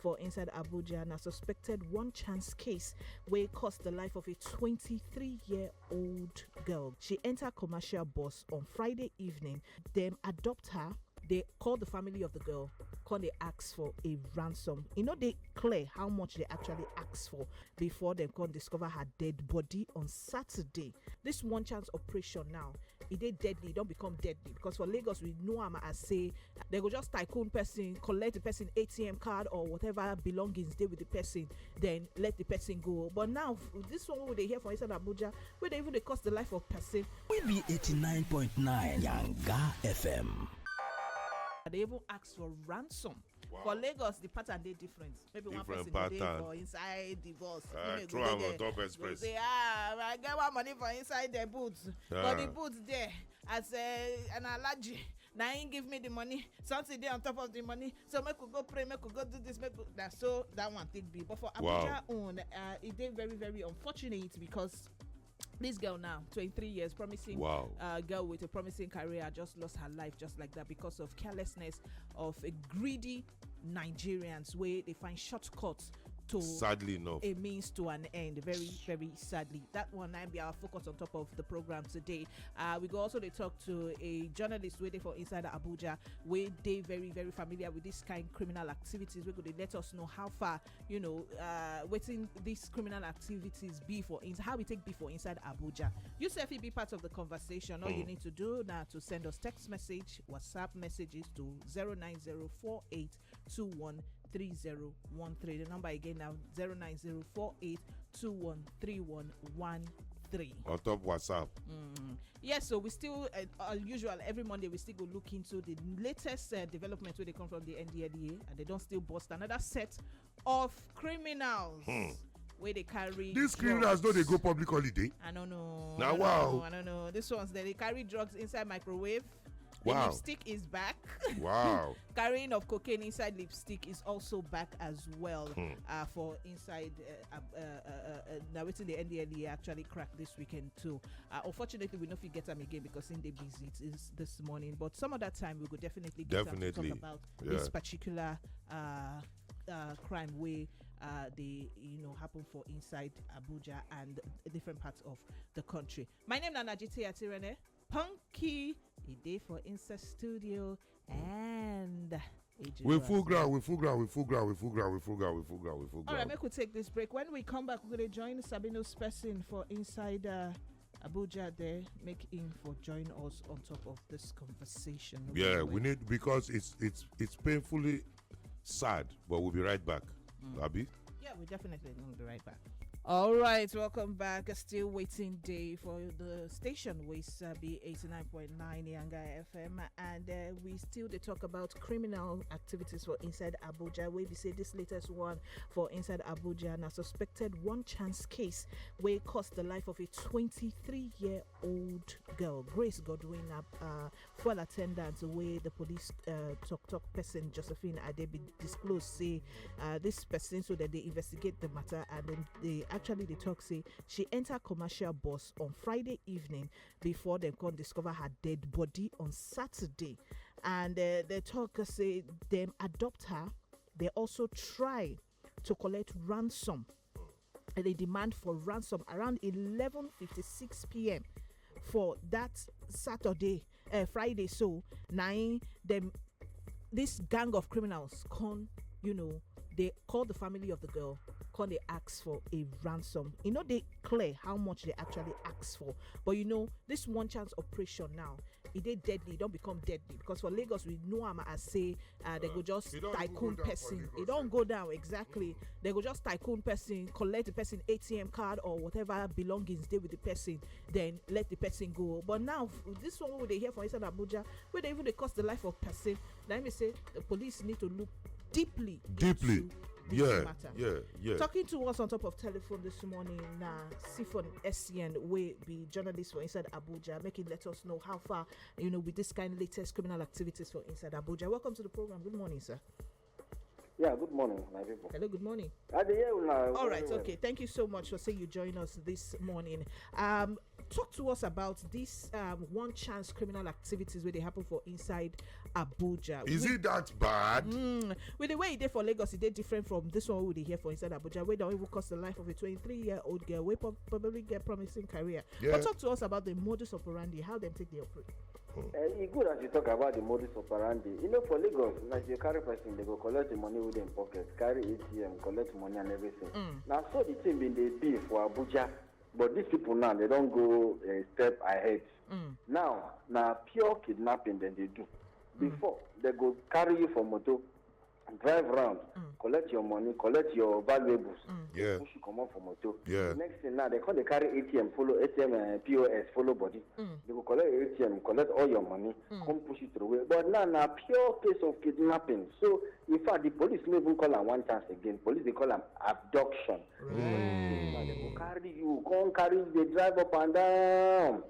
for inside Abuja. Now suspected one chance case where cost the life of a 23-year-old girl. She entered commercial bus on Friday evening. Them adopt her. They call the family of the girl, they ask for a ransom. They clear how much they actually ask for before they can discover her dead body on Saturday. This one chance operation now, it is deadly, it don't become deadly, because for Lagos we know I'm as say they go just tycoon person, collect the person ATM card or whatever belongings they with the person, then let the person go. But now this one what they hear from inside Abuja, where they even they cost the life of person. We be 89.9 Yanga FM. They even ask for ransom. Wow. For Lagos, the pattern they different. Maybe different one person pattern for inside divorce. Throw am on top express. Say, I get one money for inside the boots. But the boots there, as an allergy. Now ain't give me the money. Something there on top of the money. So make we go pray, make we go do this, so that one take be. But for Abuja own, it is very, very unfortunate because this girl now, 23 years, promising girl with a promising career, just lost her life just like that because of carelessness of a greedy Nigerians where they find shortcuts to sadly enough a means to an end. Very, very sadly. That one might be our focus on top of the program today. We go also to talk to a journalist waiting for inside Abuja, where they very, very familiar with this kind of criminal activities. We could let us know how far, waiting these criminal activities be for how we take be for inside Abuja. You say if you be part of the conversation, all you need to do now to send us text message, WhatsApp messages to 09048213013. The number again now 09048213113 on top WhatsApp. Yes, so we still usual every Monday we still go look into the latest developments where they come from the NDLEA, and they don't still bust another set of criminals where they carry these drugs. Criminals know they go public holiday. I don't know. Now I don't know. This one's they carry drugs inside microwave. The Wow. lipstick is back. Wow. Carrying of cocaine inside lipstick is also back as well. For inside narrating the NDLEA actually cracked this weekend too. Unfortunately, we know if we get them again because in the busy it is this morning. But some other time we could definitely get them to talk about this particular crime where they happen for inside Abuja and different parts of the country. My name is Nanajiti Atirene. Punky, a day for Insta Studio, and we full ground. All right, make we take this break. When we come back, we're gonna join Sabino's person for inside Abuja. There, make him for join us on top of this conversation. We need, because it's painfully sad, but we'll be right back. Abi? Yeah, we definitely gonna be right back. All right, welcome back. Still waiting day for the station with Sabi 89.9 Yanga FM, and we still they talk about criminal activities for inside Abuja. Where we say this latest one for inside Abuja, now suspected one chance case where cost the life of a 23-year-old girl, Grace Godwin, fuel attendant, where the police talk person Josephine Adebi disclosed say this person so that they investigate the matter, and then they talk say she entered commercial bus on Friday evening before they can discover her dead body on Saturday. And they talk say them adopt her. They also try to collect ransom. And they demand for ransom around 11:56 p.m. for that Friday. So 9 them this gang of criminals they call the family of the girl, they ask for a ransom. They clear how much they actually ask for. But this one chance operation now, it is deadly, it don't become deadly. Because for Lagos, we know I'm as say they go just tycoon person. It don't go down exactly. They go just tycoon person, collect the person ATM card or whatever belongings they with the person, then let the person go. But now this one what they hear from inside Abuja, where they even they cost the life of person. Let me say the police need to look deeply matter. Talking to us on top of telephone this morning, Sifon SCN will be journalist for inside Abuja, making let us know how far with this kind of latest criminal activities for inside Abuja. Welcome to the program. Good morning, sir. Yeah, good morning, my people. Hello, good morning. All Right, okay. Thank you so much for saying you join us this morning. Talk to us about this one chance criminal activities where they happen for inside Abuja. Is it that bad? With the way it did for Lagos, it did different from this one we did here for inside Abuja, where don't even cost the life of a 23-year-old girl, we probably get promising career. Yeah. But talk to us about the modus operandi, how them take the operate. It's good as you talk about the modus operandi. You know, for Lagos, like you carry person, they go collect the money within pocket, carry ATM, collect money and everything. Now, so the thing been they be for Abuja, but these people now, they don't go a step ahead. Now pure kidnapping that they do. Before, they go carry you for motor, drive around, collect your money, collect your valuables, push you come out for motor. Next thing now, they carry ATM, follow ATM POS, follow body. They will collect ATM, collect all your money, come push it through. But now pure case of kidnapping. So in fact, the police don't even call them one chance again. Police they call them abduction. Now, they will carry you, come carry, they drive up and down.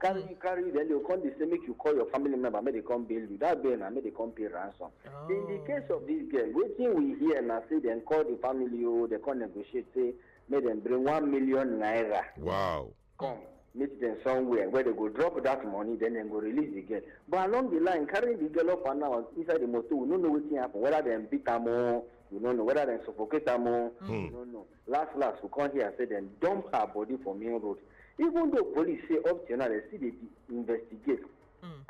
Carry, then they'll come, they say, make you call your family member, make they come bail you. That bail now, make they come pay ransom. In the case of this girl, waiting we hear now, say, then call the family, they come negotiate, say, make them bring 1 million naira. Wow. Come, meet them somewhere where they go drop that money, then they go release the girl. But along the line, carrying the girl up and now inside the motor, we don't know what's happen, whether they beat them or, we don't know, whether they suffocate them or, we don't know. Last, we come here and say, then dump her body for main road. Even though police say up to now, they see they investigate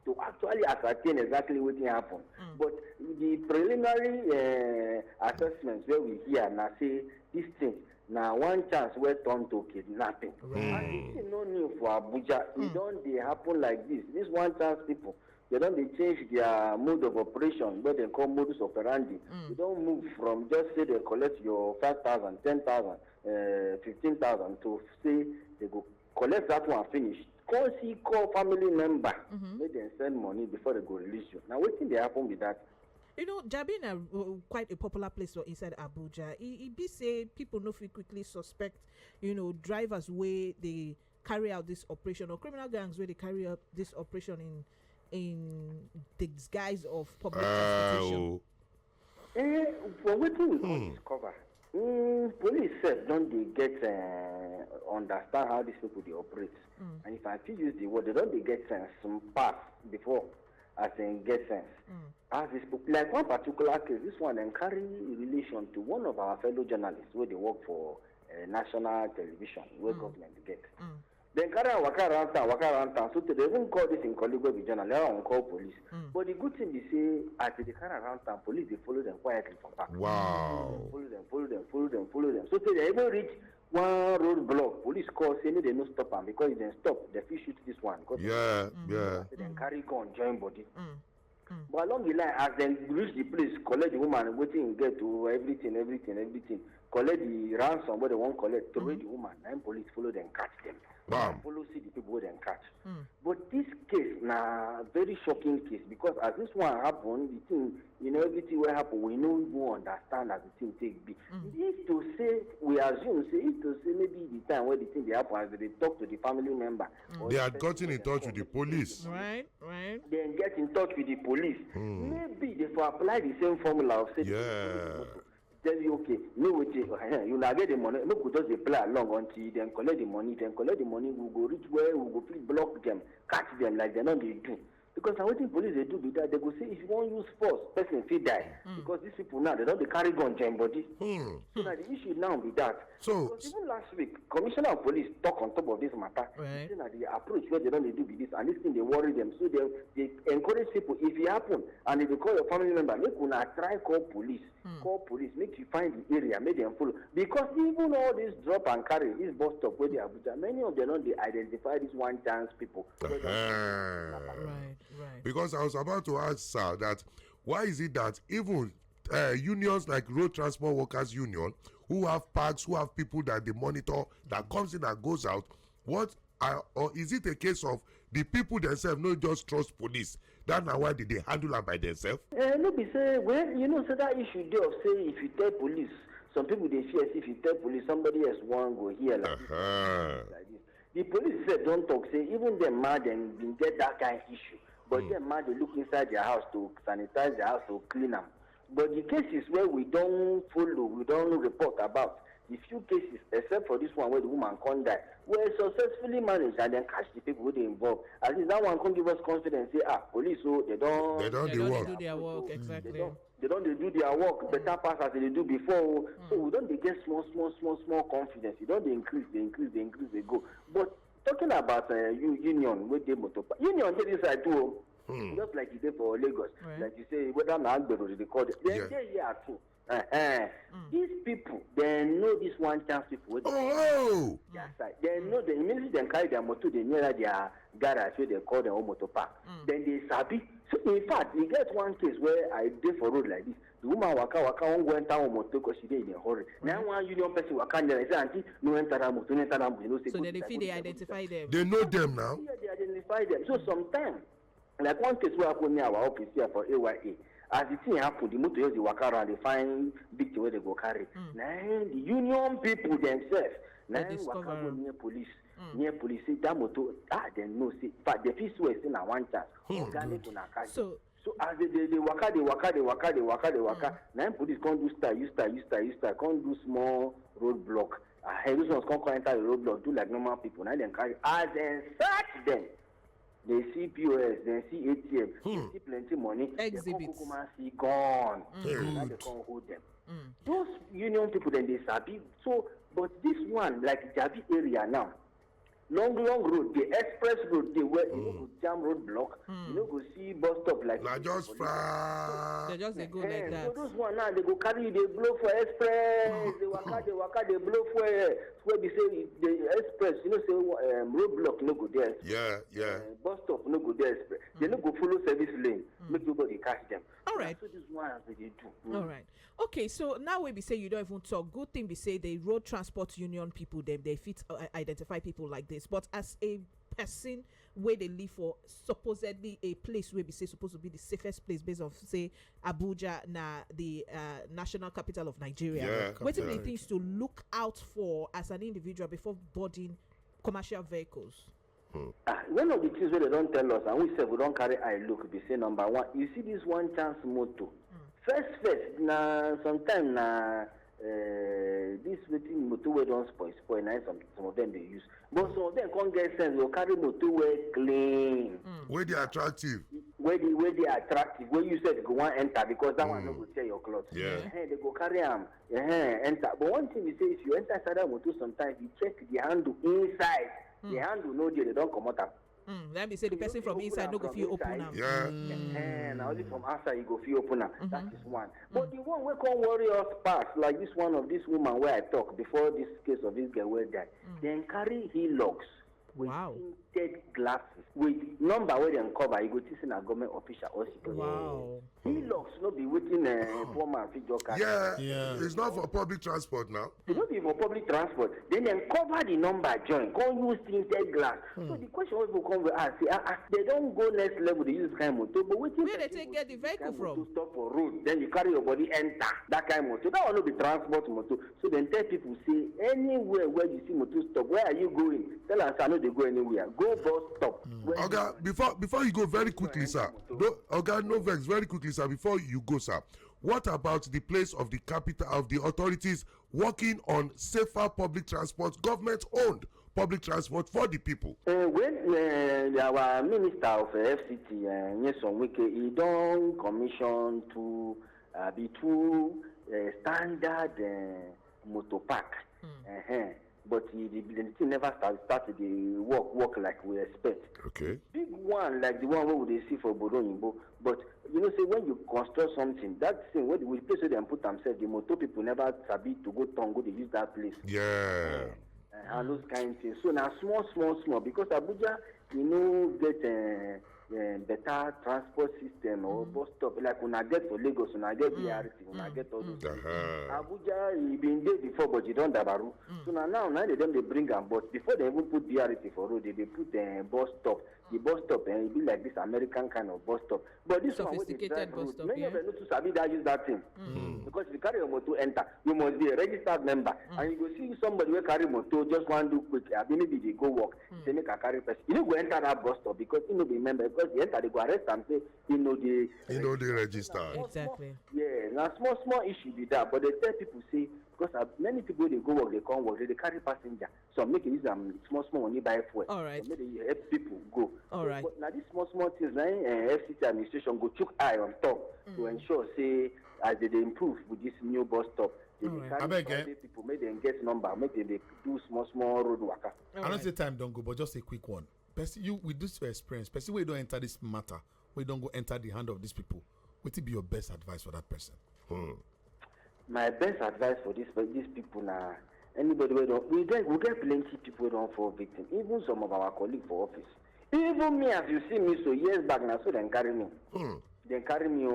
to actually ascertain exactly what happened. But the preliminary assessments where we hear now say this thing now one chance were turned to kidnapping. And this is no new for Abuja. It don't they happen like this. This one chance people, they don't they change their mode of operation where they call modus operandi. They don't move from just say they collect your 5,000, 10,000, 15,000 to say they go collect that one finish. Call family member. Make them send money before they go release you. Now what thing they happen with that? You know, Jabi is quite a popular place for inside Abuja. It be say people no fit quickly suspect, you know, drivers where they carry out this operation or criminal gangs where they carry out this operation in the disguise of public transportation. For what we can discover. Police said don't they get understand how these people they operate, and if I feel use the word, they don't they get sense some pass before as in get sense. As this like one particular case, this one then carry relation to one of our fellow journalists where they work for national television where government get. Then carry waka around town. So they even call this in colleague with journal. They don't call police. But the good thing they say, as they carry around town, police they follow them quietly from back. Wow. Follow them. So they even reach one road block. Police call say they no stop them because if they stop, they fit shoot this one. Yeah. Then carry gun join body. But along the line, as they reach the place, collect the woman, waiting get to everything. Collect the ransom where they won't collect, throw the woman, and police follow them, catch them. Follow see the people where they catch. But this case, very shocking case because as this one happened, the thing, you know, everything will happen, we know we won't understand as the thing take be. If to say, we assume, if to say maybe the time where the thing they happen, as they talk to the family member. They had gotten in touch with the police. Right. Then get in touch with the police. Maybe they for apply the same formula of say, tell you okay, no wait, you now get the money. No could just play along until then collect the money. Then collect the money. We go reach where we go block them, catch them like they know they do. Because now what the police they do with that, they go say if you want use force, person fit die. Because these people now they don't carry gun join body. So now the issue now be that. So because even last week, Commissioner of Police talk on top of this matter. Right. Now the approach where they don't do with this and this thing they worry them. So they encourage people if it happen and if you call your family member, make una try call police. Call police, make you find the area, make them follow. Because even all this drop and carry, this bus stop where they are, many of them don't they identify these one chance people. Right. Because I was about to ask sir that why is it that even unions like Road Transport Workers Union, who have parks, who have people that they monitor, that comes in and goes out, or is it a case of the people themselves not just trust police? That's now why did they handle them by themselves? No be say when you know so that issue there of say if you tell police, some people they fear if you tell police somebody else won't go here like this. The police said don't talk say even them mad and been get that kind of issue. But them man, they look inside their house to sanitize their house to clean them. But the cases where we don't follow, we don't report about, the few cases, except for this one where the woman can't die, were successfully managed and then catch the people who they involved. At least that one can give us confidence. Say, police, so they don't do their work exactly. They don't do their work better pass as they do before. So we don't get small confidence. You don't increase, they go. But talking about union with the motor union take this side too. Just like you did for Lagos, like you say, whether Nagbero they call it, they're here too. These people, they know this one chance people. Yes, they know the immediately they carry their motor, they near their garage where they call their own motor park. Then they sabi. So in fact, you get one case where I did for road like this. The woman waka won't go enter on motor because she did in a hurry. Now one union person waka there say, "Auntie, no enter that motor, no enter that motor." You know, say, so they identify them. They know them now. Yeah, they identify them. So sometimes, like one case where I go near our office here for AYA. As the thing happen, the motor they walk around, they find big where they go carry. Now the union people themselves, now waka go near police. Near police say that motor, they know say, but the first way say na one chance. So as they waka. Now police can't do start, can't do small roadblock. Those ones can't enter the roadblock, do like normal people. Now they carry, as they search them. They see POS, they see ATM, they see plenty money. Exhibits. They see gone. Now they can't hold them. Those union people, then they sabi. So, but this one, like Jabi area now, long road, the express road, they where you go jam road block, you know go see bus stop like. They just they go like that. So those one now they go carry, they blow for express. They waka, they blow for. Where they say the express, you know, say road block no go there. Yeah. Bus stop no go there express. They no go follow service lane. Make nobody catch them. All right. So this one they do. All right. Okay, so now we be say you don't even talk. Good thing we say the road transport union people them they fit identify people like this. But as a person where they live for supposedly a place where we say supposed to be the safest place based on say Abuja na the national capital of Nigeria. What are the things to look out for as an individual before boarding commercial vehicles? One of the things where they don't tell us and we say we don't carry eye look be say number one, you see this one chance motor. First, na sometimes na this waiting motor way don't spoil. Now some of them they use, but some of them can't get sense. They carry motor way clean. Where they attractive. Where they attractive. Where you said go one enter because that one no go tear your clothes. Yeah. They go carry enter. But one thing you say, if you enter inside that motor, sometimes you check the handle inside. The handle no there, they don't come out. Let me say the person from inside no go feel open now. Now only from outside you go feel open now. That is one. But the one we can't worry us past, like this one of this woman where I talk before this case of this girl where died. Then carry hillocks with tinted glasses with number where they uncover. You go to see a government official or security. Wow. Hillocks no be waiting poor man figure car. Yeah. It's not for public transport now. It don't be for public transport. Then cover the number join. Can't use tinted glass. So the question people come to ask, they don't go next level. They use this kind of motor. But where they take get the vehicle from? To stop for road. Then you carry your body enter that kind of motor. That will not be transport motor. So then tell people say anywhere where you see motor stop. Where are you going? Tell us I know they go anywhere. Go bus stop. Okay, before you go very quickly, sir. No vex, very quickly, sir. Before you go, sir. What about the place of the capital of the authorities working on safer public transport, government-owned public transport for the people? When our minister of FCT, Nyesom Wike, he don't commission to be two standard motor park. But the thing never started the work like we expect. Okay. Big one like the one where they see for Bodonimbo. But you know, say when you construct something, that thing where the place where they put themselves, the motor people never sabi to go they use that place. Yeah. And those kind of things. So now small because Abuja, you know, get better transport system or bus stop like when I get for Lagos, when I get BRT, when I get all those things. Abuja, he been there before, but you don't dabaru. So now they bring them, but before they even put BRT for road, they put a bus stop. The bus stop it be like this American kind of bus stop. But this one with the drive road, many of them know to sabi that use that thing. Because if you carry your motor enter, you must be a registered member. And you go see somebody who carry motor just want to do quick. Maybe they go work. They make a carry person. You don't go enter that bus stop because you know the member. because they enter, they go arrest and say, they register. Exactly. Yeah, now small issue with that, but they tell people say, because many people they go work, they come work, they carry passenger. So make it use small money buy fuel. All right. So make it help people go. All right. But now these small things, now FCC administration go chook eye on top to ensure say as they improve with this new bus stop. They carry people, make them get number, make them they do small road worker. I don't say time don't go, but just a quick one. Person, you with this experience, person where you don't enter this matter, where you don't go enter the hand of these people, what will be your best advice for that person? My best advice for these people now, anybody we get plenty people who don't fall victim. Even some of our colleagues for office. Even me, as you see me, so years back now, so they carry me. They carry me.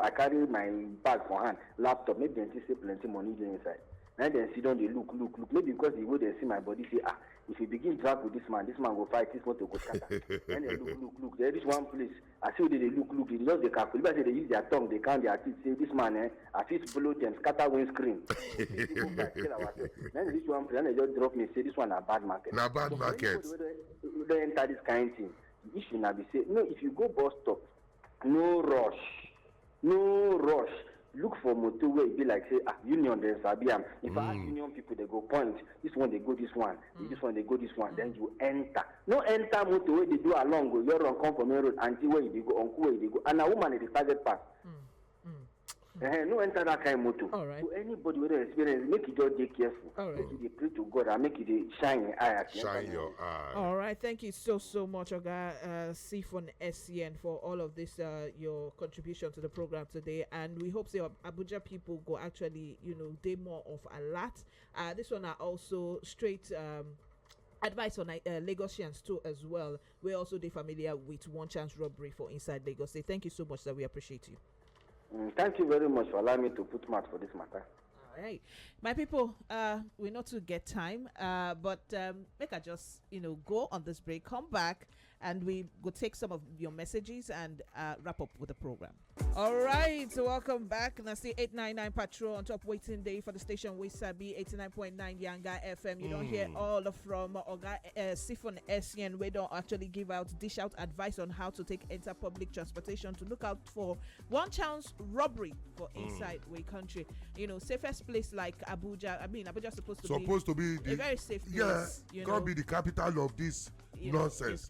I carry my bag for hand, laptop. Maybe they see plenty money inside. Now they sit down, they look. Maybe because the way they see my body, say, if you begin drag with this man will fight, this one to go scatter. Then they look. They reach one place. I see they look. They just they calculate. They use their tongue, they count their teeth. Say this man, I feel blow them, scatter windscreen. Then they reach one place, and they just drop me. Say this one a bad market. Na bad market. They enter this kind of thing. The issue now be say no. If you go bus stop, no rush. Look for motor where it be like say union there's Sabiam. If I ask union people, they go point. This one they go this one. This one they go this one. Then you enter. No enter motor where they do along go. You're on come from main road until where they go, uncle where they go. And a woman is the target pass. No enter that kind of motor. All right. So anybody with experience, make it just be careful. All right. Make it pray to God and make it shine your eye. Shine your eye. All right, thank you so much, Oga Sifon SCN, for all of this, your contribution to the program today. And we hope Abuja people go actually, they more of alert. This one are also straight advice on Lagosians too as well. We're also familiar with one chance robbery for inside Lagos. Say thank you so much, that we appreciate you. Thank you very much for allowing me to put mouth for this matter. All right, my people, we not to get time, but make I just go on this break, come back, and we go take some of your messages and wrap up with the program. All right, so welcome back. Now see 899 Patrol on top waiting day for the station we sabi 89.9 Yanga FM. You don't hear all from Oga Sifon Essien. We don't actually dish out advice on how to enter public transportation, to look out for one chance robbery for inside we country. Safest place like Abuja. I mean, Abuja is supposed to be a very safe place. Yeah, can't be the capital of this nonsense.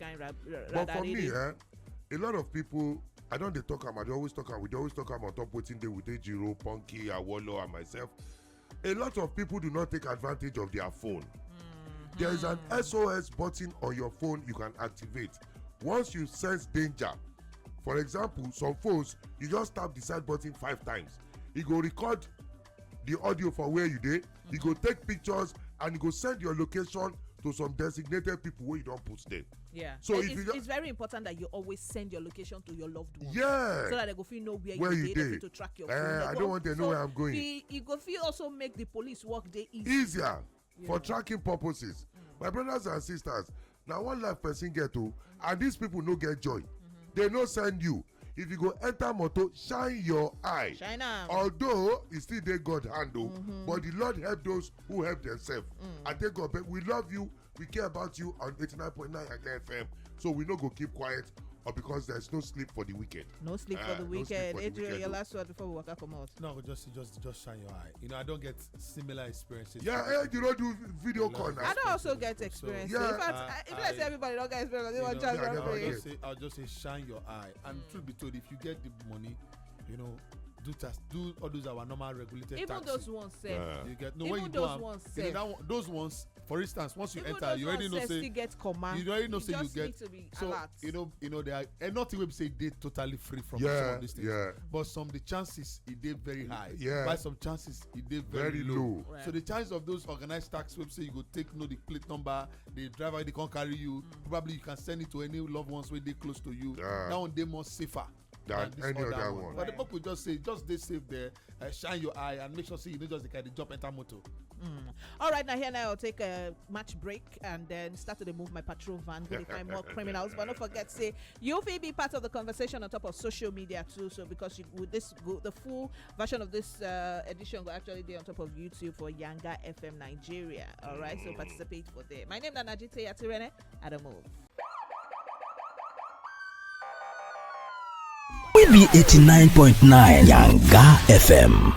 But for me, a lot of people, I don't talk about, we always talk about on top waiting day with Ejiro, Punky, Awolo, and myself. A lot of people do not take advantage of their phone. There is an SOS button on your phone you can activate. Once you sense danger, for example, some phones, you just tap the side button 5 times. It go record the audio for where you did. You go take pictures and you go send your location to some designated people where you don't put them. Yeah. So it's very important that you always send your location to your loved ones. Yeah. So that they go feel know where you did to track your phone. I don't want to know where I'm going. You go feel also make the police work day easier for tracking purposes. My brothers and sisters, now one life person get to, and these people no get joy. They no send you. If you go enter motor, shine your eye. Shine am. Although it's still they God handle, but the Lord help those who help themselves. I thank God, but we love you, we care about you on 89.9 FM. So we no go keep quiet, or because there's no sleep for the weekend. No sleep for the weekend. Adrian, your last word before we walk out from out. No, just shine your eye. I don't get similar experiences. Yeah, you don't do video call now. I don't also get experience. So, in fact, if I say everybody don't get experience, they want chance. I'll just say shine your eye. And truth be told, if you get the money, do all those our normal regulated even taxi. Those ones say you get no even when you those do ones say those ones, for instance, once you even enter, you already know say you get command. You already know say you get need to be so alert. they are and nothing will say they totally free from some of these things. But some the chances it did very high. By some chances it did very low. Right. So the chance of those organized tax website you go take the plate number, the driver they can't carry you. Probably you can send it to any loved ones when they close to you. That one they more safer than any other one. But the people just say, just stay safe there, shine your eye, and make sure you don't just the job enter motor. All right, now I'll take a match break and then start to move my patrol van, verify more criminals. But don't forget, say you will be part of the conversation on top of social media too. So because the full version of this edition will actually be on top of YouTube for Yanga FM Nigeria. All right, so participate for there. My name is Najite Yatirene. At a move. Jabi 89.9 Yanga FM.